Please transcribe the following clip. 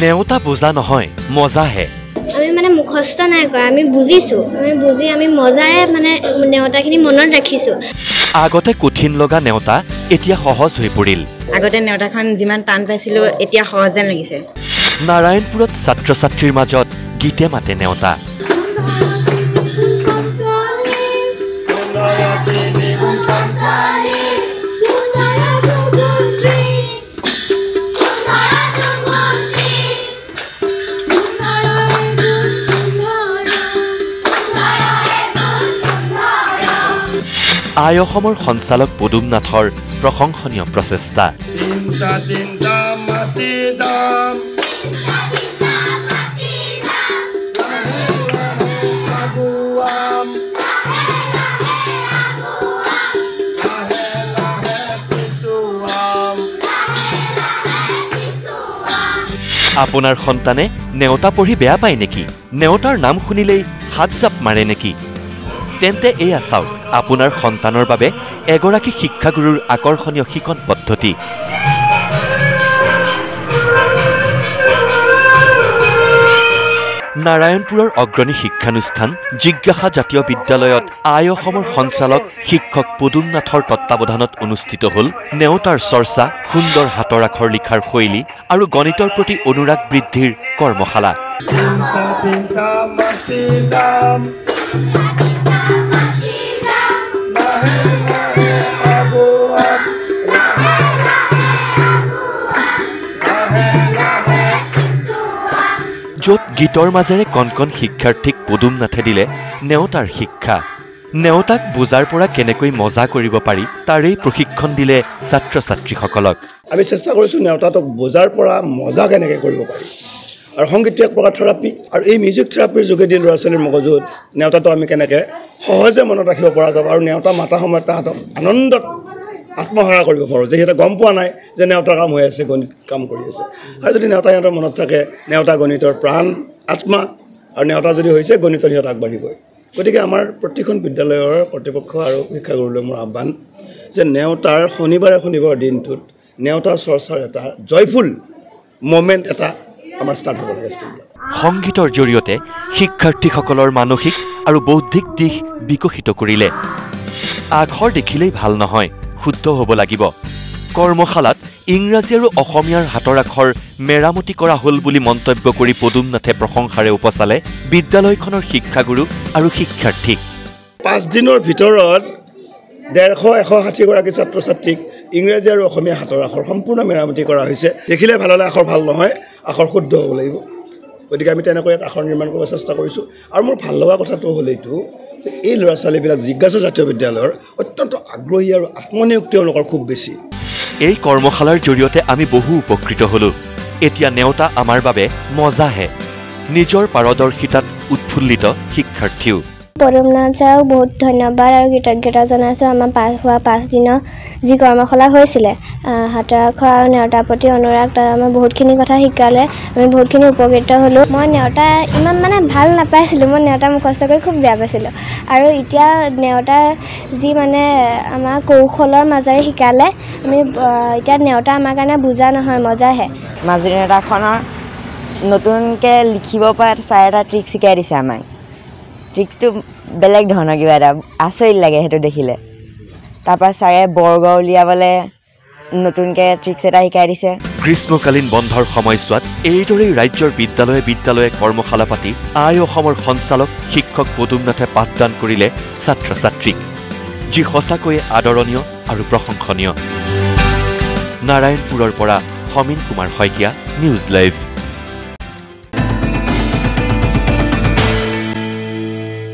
নেওতা বোজা নহয় মজাহে আমি মানে মুখস্থ নাই কৰা আমি বুজিছো আমি মজাৰে মানে নেওতাখিনি মনত ৰাখিছো আগতে কঠিন লগা নেওতা এতিয়া সহজ হৈ পৰিল আগতে নেওতাখন যিমান টান পাইছিলো এতিয়া সহজ যেন লাগিছে নাৰায়ণপুৰত ছাত্ৰ ছাত্ৰীৰ মাজত গীতে মাতে নেওতা আই অসমৰ সঞ্চালক পদুম নাথৰ প্ৰশংসনীয় প্ৰচেষ্টা আপোনাৰ সন্তানে নেওতা পঢ়ি বেয়া পায় নেকি নেওতাৰ নাম শুনিলেই হাত জাপ মাৰে নেকি তেন্তে এয়া চাওক আপোনাৰ সন্তানৰ বাবে এগৰাকী শিক্ষাগুৰুৰ আকৰ্ষণীয় শিকন পদ্ধতি নাৰায়ণপুৰৰ অগ্ৰণী শিক্ষানুষ্ঠান জিজ্ঞাসা জাতীয় বিদ্যালয়ত আই অসমৰ সঞ্চালক শিক্ষক পদুম নাথৰ তত্বাৱধানত অনুষ্ঠিত হ'ল নেওতাৰ চৰ্চা সুন্দৰ হাতৰ আখৰ লিখাৰ শৈলী আৰু গণিতৰ প্ৰতি অনুৰাগ বৃদ্ধিৰ কৰ্মশালা য'ত গীতৰ মাজেৰে কণ শিক্ষাৰ্থীক পদুম নাথে দিলে নেওতাৰ শিক্ষা নেওতাক বুজাৰ পৰা কেনেকৈ মজা কৰিব পাৰি তাৰেই প্ৰশিক্ষণ দিলে ছাত্ৰ ছাত্ৰীসকলক আমি চেষ্টা কৰিছোঁ নেওতাটোক বুজাৰ পৰা মজা কেনেকৈ কৰিব পাৰি আৰু সংগীতটো এক প্ৰকাৰ থেৰাপি আৰু এই মিউজিক থেৰাপিৰ যোগেদি ল'ৰা ছোৱালীৰ মগজুত নেওতাটো আমি কেনেকৈ সহজে মনত ৰাখিব পৰা যাব আৰু নেওতা মাতা সময়ত তাহাঁতক আনন্দত আত্মহাৰা কৰিব পাৰোঁ যে সিহঁতে গম পোৱা নাই যে নেওতাৰ কাম হৈ আছে গণিত কাম কৰি আছে আৰু যদি নেওতা সিহঁতৰ মনত থাকে নেওতা গণিতৰ প্ৰাণ আত্মা আৰু নেওতা যদি হৈছে গণিতৰ সিহঁত আগবাঢ়িবই গতিকে আমাৰ প্ৰতিখন বিদ্যালয়ৰ কৰ্তৃপক্ষ আৰু শিক্ষাগুৰুলৈ মোৰ আহ্বান যে নেওতাৰ শনিবাৰে দিনটোত নেওতাৰ চৰ্চাৰ এটা জয়ফুল মমেণ্ট এটা আমাৰ ষ্টাৰ্ট হ'ব লাগে স্কুলত সংগীতৰ জৰিয়তে শিক্ষাৰ্থীসকলৰ মানসিক আৰু বৌদ্ধিক দিশ বিকশিত কৰিলে আখৰ দেখিলেই ভাল নহয় শুদ্ধ হ'ব লাগিব কৰ্মশালাত ইংৰাজী আৰু অসমীয়াৰ হাতৰ আখৰ মেৰামতি কৰা হ'ল বুলি মন্তব্য কৰি পদুম নাথে প্ৰশংসাৰে উপচালে বিদ্যালয়খনৰ শিক্ষাগুৰু আৰু শিক্ষাৰ্থীক 5 দিনৰ ভিতৰত 150-160 গৰাকী ছাত্ৰ ছাত্ৰীক ইংৰাজী আৰু অসমীয়া হাতৰ আখৰ সম্পূৰ্ণ মেৰামতি কৰা হৈছে দেখিলে ভাল হ'লে আখৰ ভাল নহয় আখৰ শুদ্ধ হ'ব লাগিব গতিকে আমি তেনেকৈ এটা আখৰ নিৰ্মাণ কৰিব চেষ্টা কৰিছোঁ আৰু মোৰ ভাল লগা কথাটো হ'ল এইটো যে এই ল'ৰা ছোৱালীবিলাক জিজ্ঞাসা জাতীয় বিদ্যালয়ৰ অত্যন্ত আগ্ৰহী আৰু আত্মনিয়োগ তেওঁলোকৰ খুব বেছি এই কৰ্মশালাৰ জৰিয়তে আমি বহু উপকৃত হ'লো এতিয়া নেওতা আমাৰ বাবে মজাহে নিজৰ পাৰদৰ্শিতাত উৎফুল্লিত শিক্ষাৰ্থীও পদুম নাথ ছাৰক বহুত ধন্যবাদ আৰু কৃতজ্ঞতা জনাইছোঁ আমাৰ হোৱা 5 দিনৰ যি কৰ্মশালা হৈছিলে হাতৰ আখৰ আৰু নেওতাৰ প্ৰতি অনুৰাগ তাত আমাৰ বহুতখিনি কথা শিকালে আমি বহুতখিনি উপকৃত হ'লোঁ মই নেওতা ইমান মানে ভাল নাপাইছিলোঁ মই নেওতা মুখস্থ কৰি খুব বেয়া পাইছিলোঁ আৰু এতিয়া নেওতা যি মানে আমাৰ কৌশলৰ মাজেৰে শিকালে আমি এতিয়া নেওতা আমাৰ কাৰণে বুজা নহয় মজাহে মাজুলী নেওতাখনৰ নতুনকৈ লিখিব পৰা ছাৰ এটা ট্ৰিক শিকাই দিছে আমাক ট্ৰিক্সটো বেলেগ ধৰণৰ কিবা এটা আচৰিত লাগে সেইটো দেখিলে তাৰপৰা ছাৰে বৰ্গ উলিয়াবলৈ নতুনকৈ ট্ৰিক্স এটা শিকাই দিছে গ্ৰীষ্মকালীন বন্ধৰ সময়ছোৱাত এইদৰেই ৰাজ্যৰ বিদ্যালয়ে কৰ্মশালা পাতি আই অসমৰ সঞ্চালক শিক্ষক পদুম নাথে পাঠদান কৰিলে ছাত্ৰ ছাত্ৰীক যি সঁচাকৈয়ে আদৰণীয় আৰু প্ৰশংসনীয় নাৰায়ণপুৰৰ পৰা সমীন কুমাৰ শইকীয়া নিউজ লাইভ